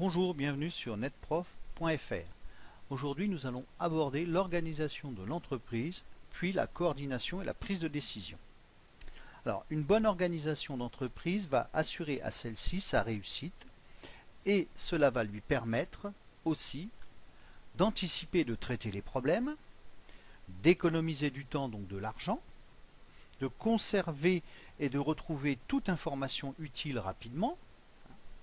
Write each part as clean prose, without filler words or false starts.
Bonjour, bienvenue sur netprof.fr. Aujourd'hui, nous allons aborder l'organisation de l'entreprise, puis la coordination et la prise de décision. Alors, une bonne organisation d'entreprise va assurer à celle-ci sa réussite et cela va lui permettre aussi d'anticiper et de traiter les problèmes, d'économiser du temps, donc de l'argent, de conserver et de retrouver toute information utile rapidement,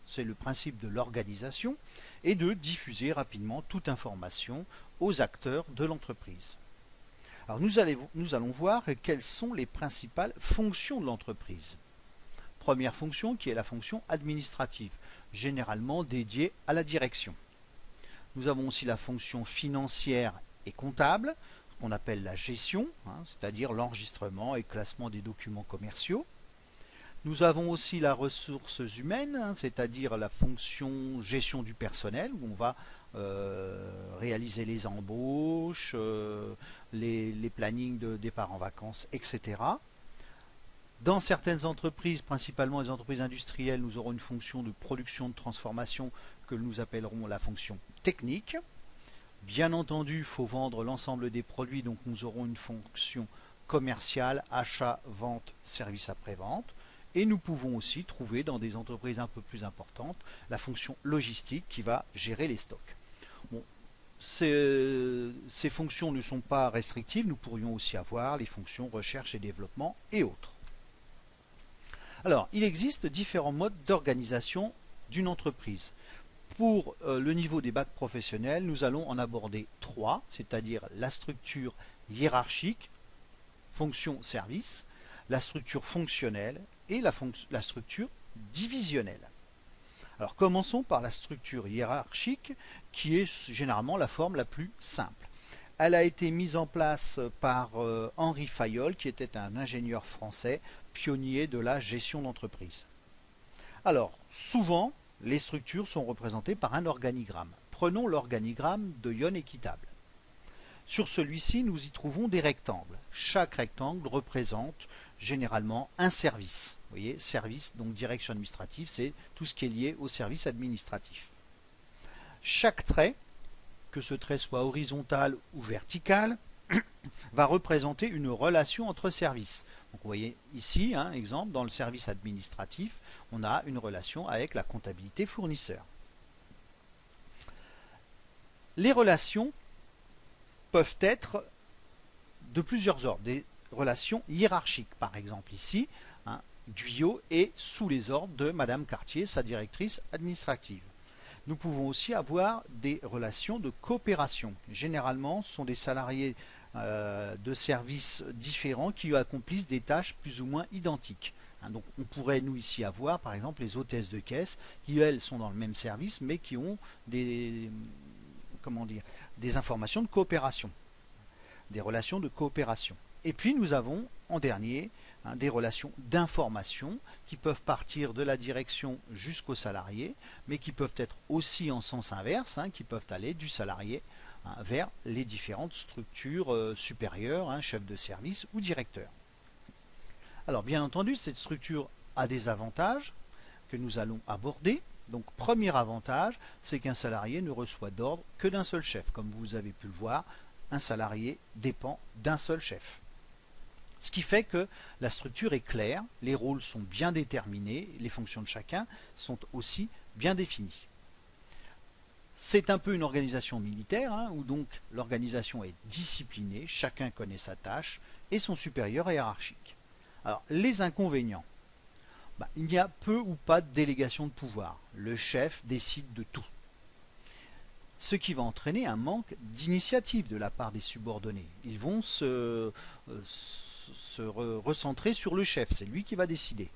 c'est le principe de l'organisation, et de diffuser rapidement toute information aux acteurs de l'entreprise. Alors nous allons voir quelles sont les principales fonctions de l'entreprise. Première fonction qui est la fonction administrative, généralement dédiée à la direction. Nous avons aussi la fonction financière et comptable, qu'on appelle la gestion, c'est-à-dire l'enregistrement et classement des documents commerciaux. Nous avons aussi la ressource humaine, c'est-à-dire la fonction gestion du personnel, où on va réaliser les embauches, les plannings de départ en vacances, etc. Dans certaines entreprises, principalement les entreprises industrielles, nous aurons une fonction de production de transformation que nous appellerons la fonction technique. Bien entendu, il faut vendre l'ensemble des produits, donc nous aurons une fonction commerciale, achat, vente, service après-vente. Et nous pouvons aussi trouver dans des entreprises un peu plus importantes la fonction logistique qui va gérer les stocks. Bon, ces fonctions ne sont pas restrictives, nous pourrions aussi avoir les fonctions recherche et développement et autres. Alors, il existe différents modes d'organisation d'une entreprise. Pour le niveau des bacs professionnels, nous allons en aborder trois, c'est-à-dire la structure hiérarchique, fonction-service, la structure fonctionnelle et la structure divisionnelle. Alors commençons par la structure hiérarchique qui est généralement la forme la plus simple. Elle a été mise en place par Henri Fayol qui était un ingénieur français pionnier de la gestion d'entreprise. Alors souvent les structures sont représentées par un organigramme. Prenons l'organigramme de Ion Équitable. Sur celui-ci, nous y trouvons des rectangles. Chaque rectangle représente généralement un service. Vous voyez, service, donc direction administrative, c'est tout ce qui est lié au service administratif. Chaque trait, que ce trait soit horizontal ou vertical, va représenter une relation entre services. Donc vous voyez ici, exemple, dans le service administratif, on a une relation avec la comptabilité fournisseur. Les relations peuvent être de plusieurs ordres. Des relations hiérarchiques, par exemple ici, Guyot est sous les ordres de Madame Cartier, sa directrice administrative. Nous pouvons aussi avoir des relations de coopération. Généralement, ce sont des salariés de services différents qui accomplissent des tâches plus ou moins identiques. Donc on pourrait nous ici avoir par exemple les hôtesses de caisse qui elles sont dans le même service mais qui ont des informations de coopération, des relations de coopération. Et puis nous avons en dernier des relations d'information qui peuvent partir de la direction jusqu'au salarié, mais qui peuvent être aussi en sens inverse, qui peuvent aller du salarié vers les différentes structures supérieures, chef de service ou directeur. Alors bien entendu, cette structure a des avantages que nous allons aborder. Donc premier avantage, c'est qu'un salarié ne reçoit d'ordre que d'un seul chef. Comme vous avez pu le voir, un salarié dépend d'un seul chef. Ce qui fait que la structure est claire, les rôles sont bien déterminés, les fonctions de chacun sont aussi bien définies. C'est un peu une organisation militaire, où donc l'organisation est disciplinée, chacun connaît sa tâche et son supérieur est hiérarchique. Alors les inconvénients, il n'y a peu ou pas de délégation de pouvoir. Le chef décide de tout. Ce qui va entraîner un manque d'initiative de la part des subordonnés. Ils vont se recentrer sur le chef, c'est lui qui va décider.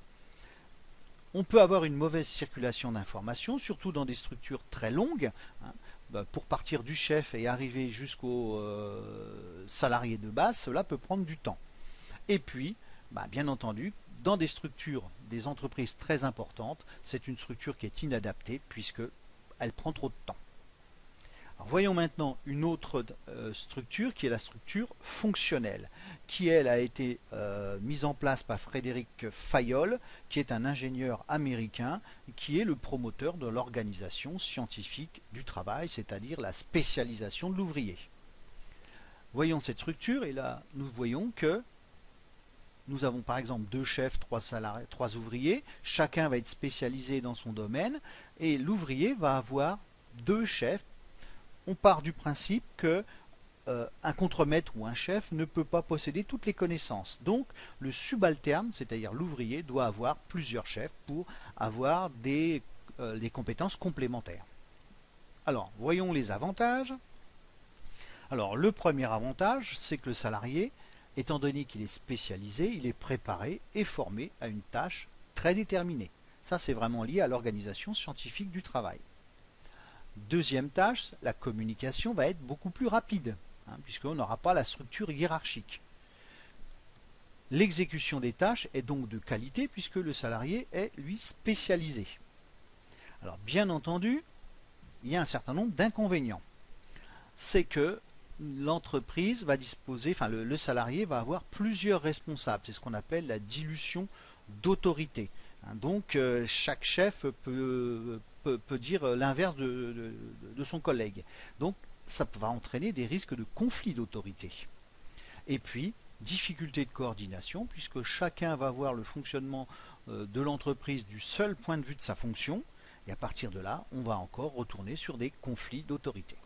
On peut avoir une mauvaise circulation d'informations, surtout dans des structures très longues. Pour partir du chef et arriver jusqu'aux salariés de base, cela peut prendre du temps. Et puis, bien entendu, dans des structures, des entreprises très importantes, c'est une structure qui est inadaptée puisqu'elle prend trop de temps. Alors, voyons maintenant une autre structure qui est la structure fonctionnelle, qui elle a été mise en place par Frédéric Fayol, qui est un ingénieur américain, qui est le promoteur de l'organisation scientifique du travail, c'est-à-dire la spécialisation de l'ouvrier. Voyons cette structure et là nous voyons que nous avons par exemple 2 chefs, 3 salariés, 3 ouvriers, chacun va être spécialisé dans son domaine et l'ouvrier va avoir 2 chefs. On part du principe que un contremaître ou un chef ne peut pas posséder toutes les connaissances. Donc le subalterne, c'est-à-dire l'ouvrier, doit avoir plusieurs chefs pour avoir des compétences complémentaires. Alors, voyons les avantages. Alors, le premier avantage, c'est que le salarié, étant donné qu'il est spécialisé, il est préparé et formé à une tâche très déterminée. Ça, c'est vraiment lié à l'organisation scientifique du travail. Deuxième tâche, la communication va être beaucoup plus rapide, puisqu'on n'aura pas la structure hiérarchique. L'exécution des tâches est donc de qualité, puisque le salarié est, lui, spécialisé. Alors, bien entendu, il y a un certain nombre d'inconvénients. C'est que l'entreprise va disposer, enfin le salarié va avoir plusieurs responsables. C'est ce qu'on appelle la dilution d'autorité. Donc chaque chef peut dire l'inverse de son collègue. Donc ça va entraîner des risques de conflit d'autorité. Et puis, difficulté de coordination, puisque chacun va voir le fonctionnement de l'entreprise du seul point de vue de sa fonction. Et à partir de là, on va encore retourner sur des conflits d'autorité.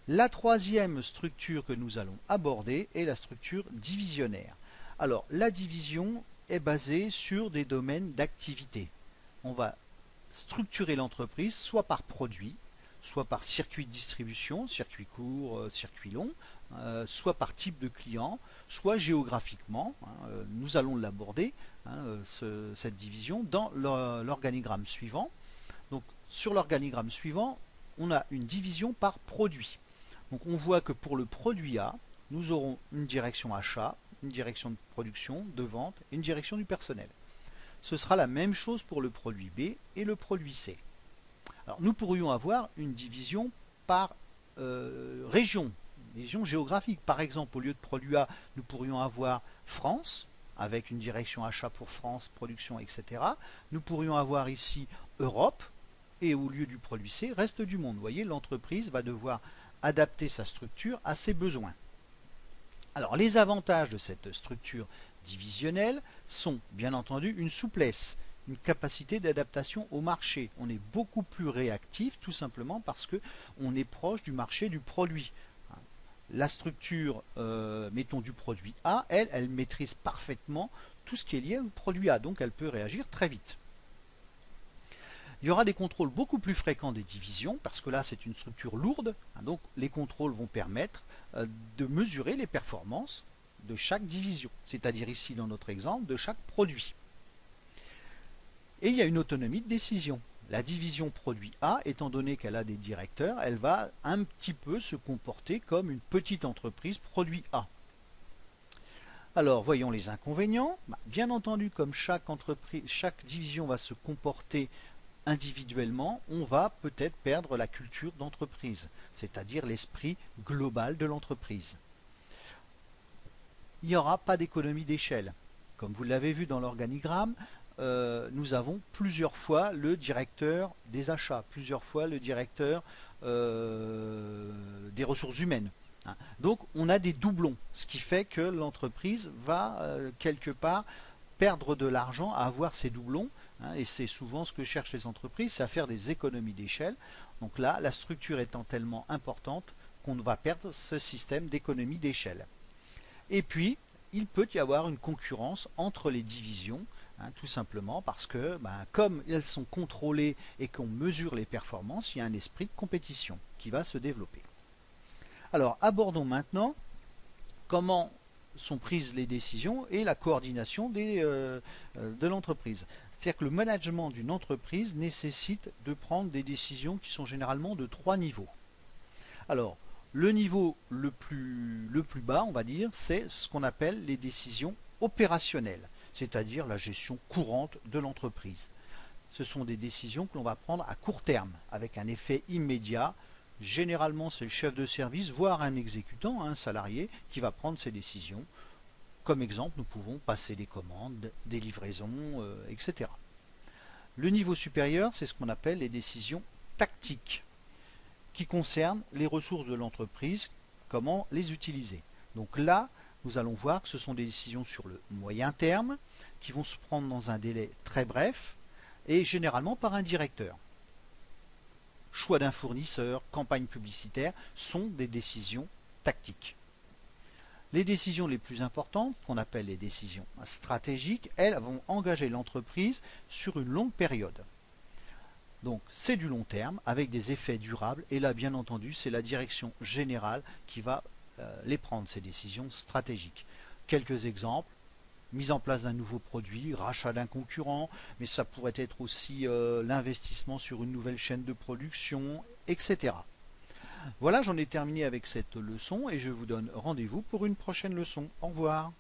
La troisième structure que nous allons aborder est la structure divisionnaire. Alors, la division est basée sur des domaines d'activité. On va structurer l'entreprise soit par produit, soit par circuit de distribution, circuit court, circuit long, soit par type de client, soit géographiquement. Nous allons l'aborder, cette division, dans l'organigramme suivant. Donc, sur l'organigramme suivant, on a une division par produit. Donc on voit que pour le produit A, nous aurons une direction achat, une direction de production, de vente et une direction du personnel. Ce sera la même chose pour le produit B et le produit C. Alors nous pourrions avoir une division par région géographique. Par exemple, au lieu de produit A, nous pourrions avoir France, avec une direction achat pour France, production, etc. Nous pourrions avoir ici Europe, et au lieu du produit C, reste du monde. Vous voyez, l'entreprise va devoir adapter sa structure à ses besoins. Alors les avantages de cette structure divisionnelle sont bien entendu une souplesse, une capacité d'adaptation au marché. On est beaucoup plus réactif tout simplement parce qu'on est proche du marché du produit. La structure, mettons du produit A, elle maîtrise parfaitement tout ce qui est lié au produit A, donc elle peut réagir très vite. Il y aura des contrôles beaucoup plus fréquents des divisions, parce que là c'est une structure lourde, donc les contrôles vont permettre de mesurer les performances de chaque division, c'est-à-dire ici dans notre exemple de chaque produit. Et il y a une autonomie de décision. La division produit A, étant donné qu'elle a des directeurs, elle va un petit peu se comporter comme une petite entreprise produit A. Alors voyons les inconvénients. Bien entendu, comme chaque division va se comporter individuellement, on va peut-être perdre la culture d'entreprise, c'est-à-dire l'esprit global de l'entreprise. Il n'y aura pas d'économie d'échelle. Comme vous l'avez vu dans l'organigramme, nous avons plusieurs fois le directeur des achats, plusieurs fois le directeur des ressources humaines. Donc on a des doublons, ce qui fait que l'entreprise va quelque part perdre de l'argent à avoir ces doublons, et c'est souvent ce que cherchent les entreprises, c'est à faire des économies d'échelle. Donc là, la structure étant tellement importante qu'on va perdre ce système d'économie d'échelle. Et puis, il peut y avoir une concurrence entre les divisions, tout simplement parce que, comme elles sont contrôlées et qu'on mesure les performances, il y a un esprit de compétition qui va se développer. Alors, abordons maintenant comment sont prises les décisions et la coordination de l'entreprise. C'est-à-dire que le management d'une entreprise nécessite de prendre des décisions qui sont généralement de 3 niveaux. Alors, le niveau le plus bas, on va dire, c'est ce qu'on appelle les décisions opérationnelles, c'est-à-dire la gestion courante de l'entreprise. Ce sont des décisions que l'on va prendre à court terme, avec un effet immédiat Généralement, c'est le chef de service, voire un exécutant, un salarié, qui va prendre ces décisions. Comme exemple, nous pouvons passer des commandes, des livraisons, etc. Le niveau supérieur, c'est ce qu'on appelle les décisions tactiques, qui concernent les ressources de l'entreprise, comment les utiliser. Donc là, nous allons voir que ce sont des décisions sur le moyen terme, qui vont se prendre dans un délai très bref, et généralement par un directeur. Choix d'un fournisseur, campagne publicitaire, sont des décisions tactiques. Les décisions les plus importantes, qu'on appelle les décisions stratégiques, elles vont engager l'entreprise sur une longue période. Donc c'est du long terme, avec des effets durables, et là bien entendu c'est la direction générale qui va les prendre, ces décisions stratégiques. Quelques exemples: mise en place d'un nouveau produit, rachat d'un concurrent, mais ça pourrait être aussi l'investissement sur une nouvelle chaîne de production, etc. Voilà, j'en ai terminé avec cette leçon et je vous donne rendez-vous pour une prochaine leçon. Au revoir.